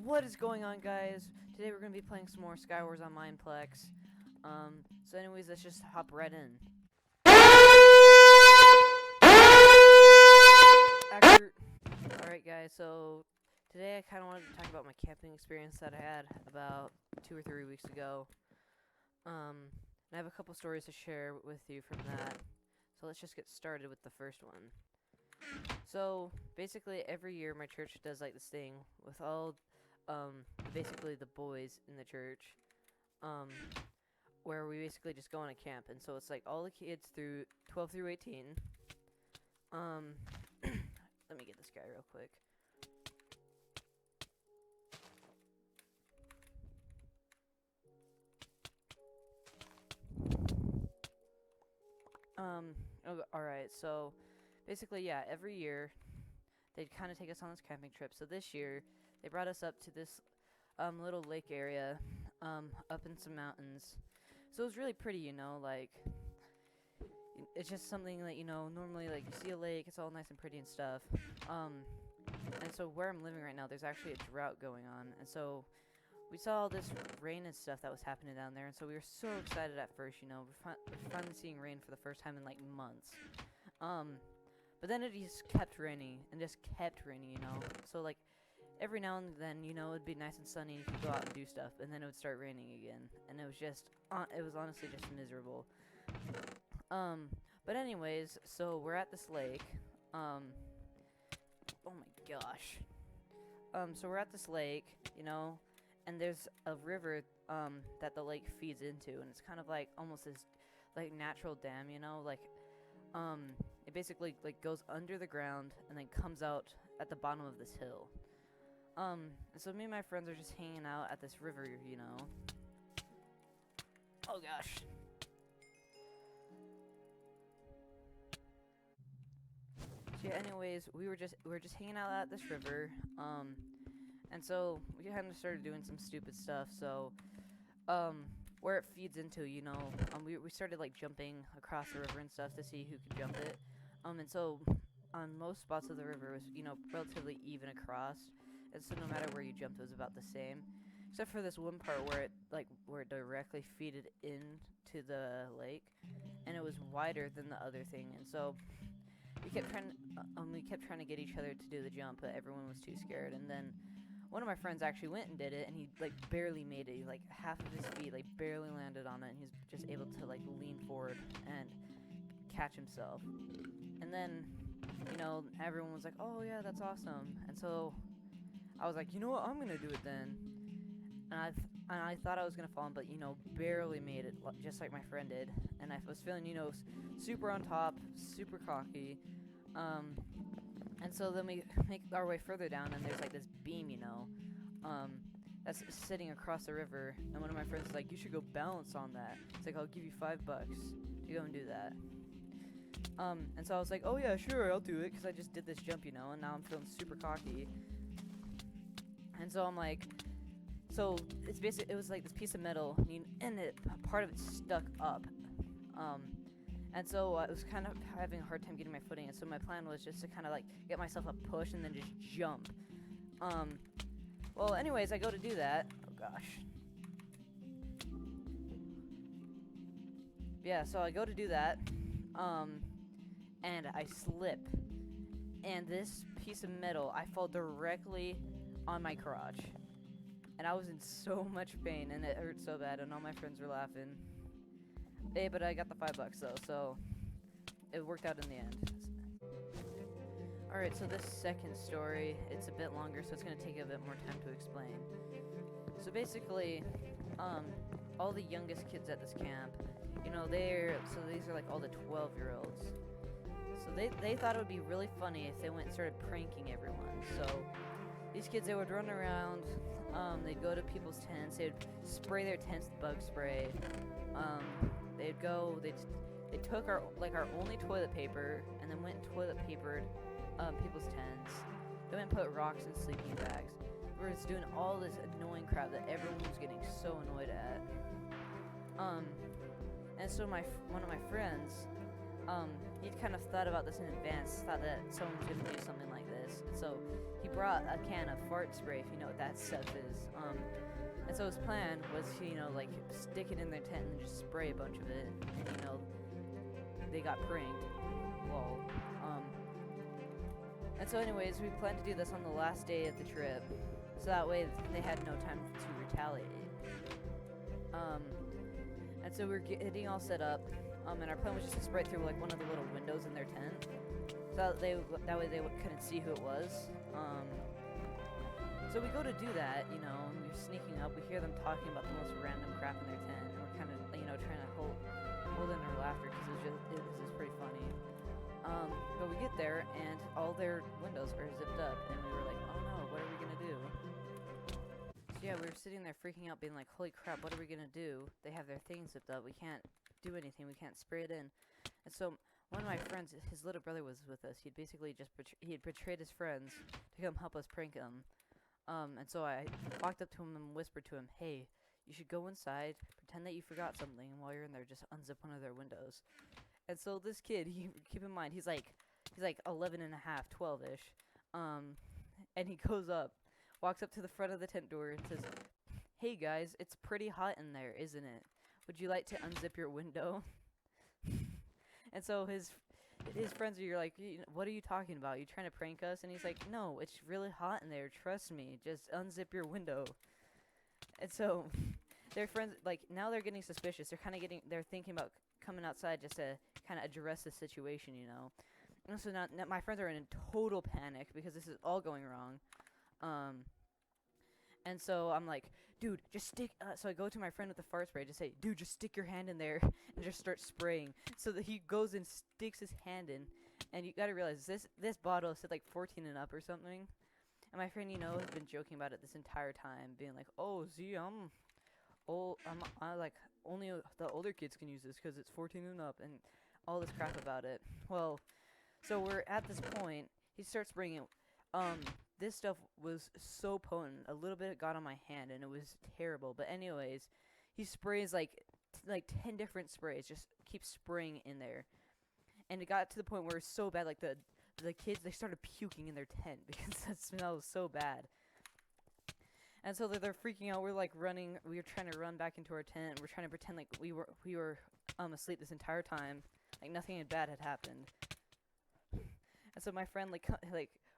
What is going on, guys? Today we're gonna be playing some more Skywars on Mineplex. So anyways, let's just hop right in. Alright guys, so today I kinda wanted to talk about my camping experience that I had about 2 or 3 weeks ago. And I have a couple stories to share with you from that. So let's just get started with the first one. So basically every year my church does like this thing with all basically the boys in the church, where we basically just go on a camp, and so it's like all the kids through 12 through 18. Let me get this guy real quick. Alright, so basically, yeah, every year they'd kind of take us on this camping trip. So this year they brought us up to this little lake area up in some mountains. So it was really pretty, like it's just something that, normally like you see a lake, it's all nice and pretty and stuff. And so where I'm living right now, there's actually a drought going on, and so we saw all this rain and stuff that was happening down there, and so we were so excited at first, we're finally seeing rain for the first time in like months. But then it just kept raining and just kept raining, so like every now and then, it'd be nice and sunny, you could go out and do stuff, and then it would start raining again, and it was just, it was honestly just miserable. But anyways, so we're at this lake, oh my gosh, so we're at this lake, and there's a river, that the lake feeds into, and it's kind of like, almost this, like, natural dam, it basically, like, goes under the ground, and then comes out at the bottom of this hill. And so me and my friends are just hanging out at this river, Oh gosh. So yeah, anyways, we were just hanging out at this river, and so we kind of started doing some stupid stuff. So, where it feeds into, we started like jumping across the river and stuff to see who could jump it. And so on most spots of the river it was, relatively even across. And so no matter where you jumped, it was about the same, except for this one part where it directly feeded into the lake, and it was wider than the other thing. And so we kept trying to get each other to do the jump, but everyone was too scared. And then one of my friends actually went and did it, and he like barely made it. He, like half of his feet like barely landed on it, and he's just able to like lean forward and catch himself. And then, everyone was like, "Oh yeah, that's awesome." And so I was like, you know what, I'm gonna do it then. And I thought I was gonna fall, but barely made it, just like my friend did. And I was feeling, super on top, super cocky. And so then we make our way further down, and there's like this beam, that's sitting across the river. And one of my friends was like, "You should go balance on that." It's like, "I'll give you $5 to go and do that." And so I was like, "Oh yeah, sure, I'll do it," because I just did this jump, and now I'm feeling super cocky. And so I'm like, so it's basically, it was like this piece of metal, and part of it stuck up. And so I was kind of having a hard time getting my footing, and so my plan was just to kind of like get myself a push and then just jump. Well, anyways, I go to do that. Oh gosh. Yeah, so I go to do that, and I slip, and this piece of metal, I fall directly on my crotch, and I was in so much pain, and it hurt so bad, and all my friends were laughing. Hey, but I got the $5 though, so it worked out in the end. Alright, so this second story, it's a bit longer, so it's gonna take a bit more time to explain. So basically, all the youngest kids at this camp, these are like all the 12-year-olds. So they thought it would be really funny if they went and started pranking everyone. So these kids, they would run around, they'd go to people's tents, they'd spray their tents with bug spray, they took our only toilet paper, and then went and toilet papered, people's tents. They went and put rocks in sleeping bags. We were just doing all this annoying crap that everyone was getting so annoyed at. And so one of my friends, he'd kind of thought about this in advance, thought that someone was gonna do something like this. this. And so he brought a can of fart spray, if you know what that stuff is. And so his plan was to, you know, like, stick it in their tent and just spray a bunch of it. And, you know, they got pranked. Lol. And so anyways, we planned to do this on the last day of the trip. So that way they had no time to retaliate. And so we were getting all set up. And our plan was just to spray through, like, one of the little windows in their tent. So that way they couldn't see who it was. So we go to do that, you know, and we're sneaking up. We hear them talking about the most random crap in their tent, and we're kind of, you know, trying to hold in our laughter because it was just pretty funny. But we get there, and all their windows are zipped up, and we were like, oh no, what are we gonna do? So yeah, we were sitting there freaking out, being like, holy crap, what are we gonna do? They have their things zipped up. We can't do anything. We can't spray it in. And so one of my friends, his little brother was with us. He'd basically just he had betrayed his friends to come help us prank him. And so I walked up to him and whispered to him, hey, you should go inside, pretend that you forgot something, and while you're in there, just unzip one of their windows. And so this kid, keep in mind, he's like 11 and a half, 12-ish. And he goes up, walks up to the front of the tent door and says, hey guys, it's pretty hot in there, isn't it? Would you like to unzip your window? And so his friends are like, what are you talking about? You trying to prank us? And he's like, no, it's really hot in there. Trust me. Just unzip your window. And so their friends, like, now they're getting suspicious. They're thinking about coming outside just to kind of address the situation, you know. And so now my friends are in total panic because this is all going wrong. And so I'm like, dude, just stick. So I go to my friend with the fart spray, just say, dude, just stick your hand in there and just start spraying. So that he goes and sticks his hand in, and you gotta realize this bottle said like 14 and up or something. And my friend, you know, has been joking about it this entire time, being like, oh, see, I like only the older kids can use this because it's 14 and up, and all this crap about it. Well, so we're at this point. He starts spraying it. This stuff was so potent. A little bit got on my hand, and it was terrible. But anyways, he sprays like 10 different sprays. Just keeps spraying in there, and it got to the point where it's so bad. Like the kids, they started puking in their tent because that smell was so bad. And so they're freaking out. We're like running. We were trying to run back into our tent. We're trying to pretend like we were asleep this entire time, like nothing bad had happened. And so my friend like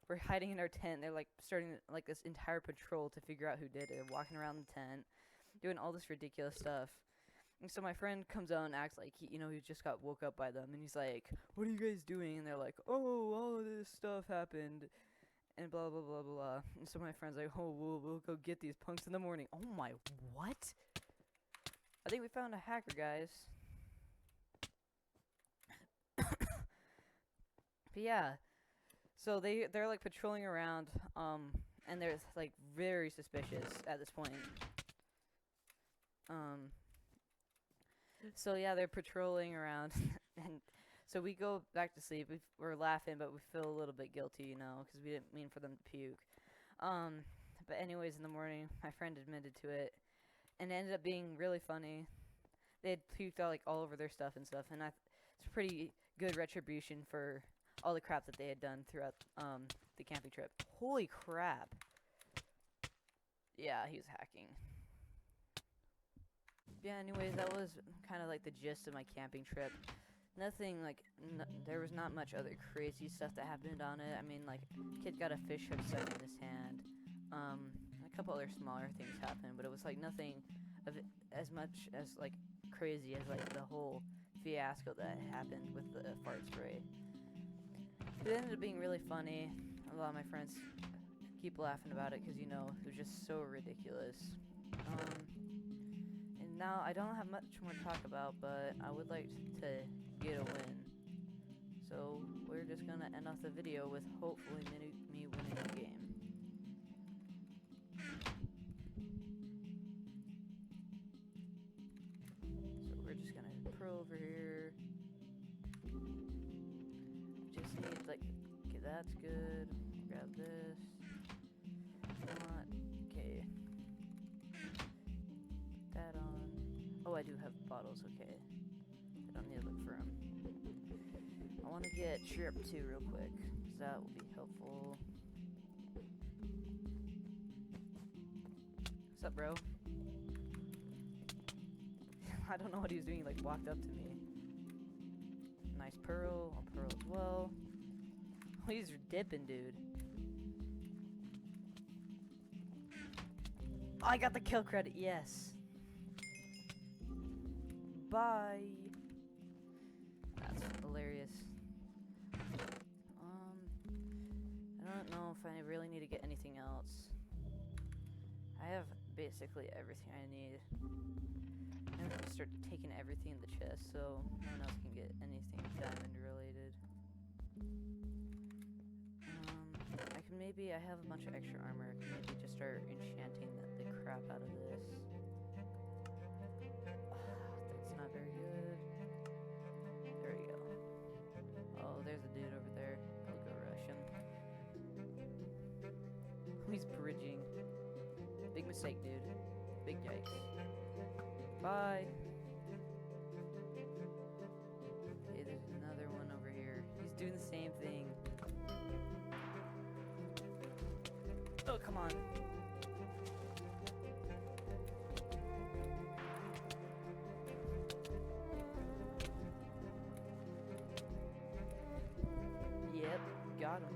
we're hiding in our tent. They're like starting like this entire patrol to figure out who did it. Walking around the tent, doing all this ridiculous stuff. And so my friend comes out and acts like he just got woke up by them, and he's like, "What are you guys doing?" And they're like, "Oh, all of this stuff happened," and blah blah blah blah. And so my friend's like, "Oh, we'll go get these punks in the morning." Oh my, what? I think we found a hacker, guys. But yeah. So they're like patrolling around, and they're like very suspicious at this point. So yeah, they're patrolling around, and so we go back to sleep. We're laughing, but we feel a little bit guilty, you know, because we didn't mean for them to puke. But anyways, in the morning, my friend admitted to it, and it ended up being really funny. They had puked all over their stuff and stuff, and it's pretty good retribution for all the crap that they had done throughout the camping trip. Holy crap. Yeah, he was hacking. Yeah, anyways, that was kind of like the gist of my camping trip. Nothing like, there was not much other crazy stuff that happened on it. I mean, like, kid got a fish hook stuck in his hand. A couple other smaller things happened, but it was like nothing of it as much as like crazy as like the whole fiasco that happened with the fart spray. It ended up being really funny. A lot of my friends keep laughing about it because, you know, it was just so ridiculous. And now I don't have much more to talk about, but I would like to get a win. So we're just going to end off the video with hopefully me winning the game. So we're just going to pro over here. Just need, like, okay, that's good. Grab this. Not, okay. Put that on. Oh, I do have bottles, okay. I don't need to look for them. I want to get Chirp too real quick, because that will be helpful. What's up, bro? I don't know what he was doing. He, like, walked up to me. Nice pearl. I'll pearl as well. Oh, he's dipping, dude. Oh, I got the kill credit. Yes. Bye. That's hilarious. I don't know if I really need to get anything else. I have basically everything I need. I'm gonna start taking everything in the chest so no one else can get anything diamond related. I can maybe, I have a bunch of extra armor, I can maybe just start enchanting the crap out of this. That's not very good. There we go. Oh, there's a dude over there. I'll go rush him. He's bridging. Big mistake, dude. Big yikes. Bye. Okay, there's another one over here. He's doing the same thing. Oh, come on. Yep, got him.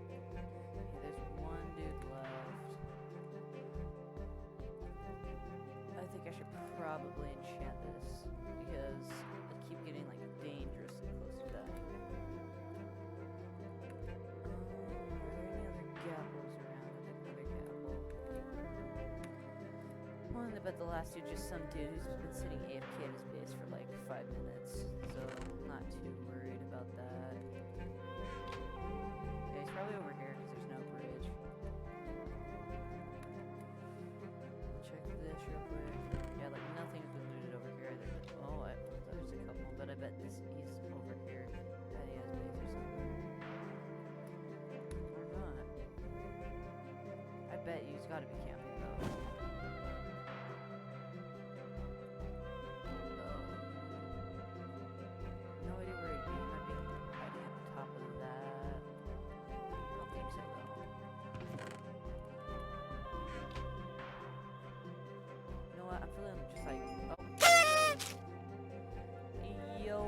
Okay, there's one dude left. I think I should probably enchant this because I keep getting like dangerously close to dying. Are there any other gapples around? I think another gapple. Well, I bet the last dude just some dude who's been sitting AFK at his base for like 5 minutes, so I'm not too worried about that. Yeah, he's probably over here because there's no bridge. Check this real quick. Yeah, like nothing's been looted over here. Oh, there's a couple, but I bet he's over here. That he has base or something. Or not. I bet he's gotta be camping though. No idea where he'd be. He might be hiding at the top of that. I don't think so though. You know what? I'm feeling just like, oh. Yo.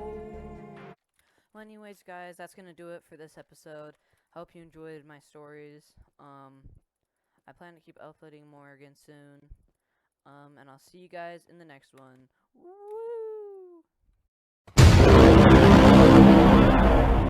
Well, anyways, guys, that's gonna do it for this episode. Hope you enjoyed my stories. I plan to keep uploading more again soon. And I'll see you guys in the next one. Woo!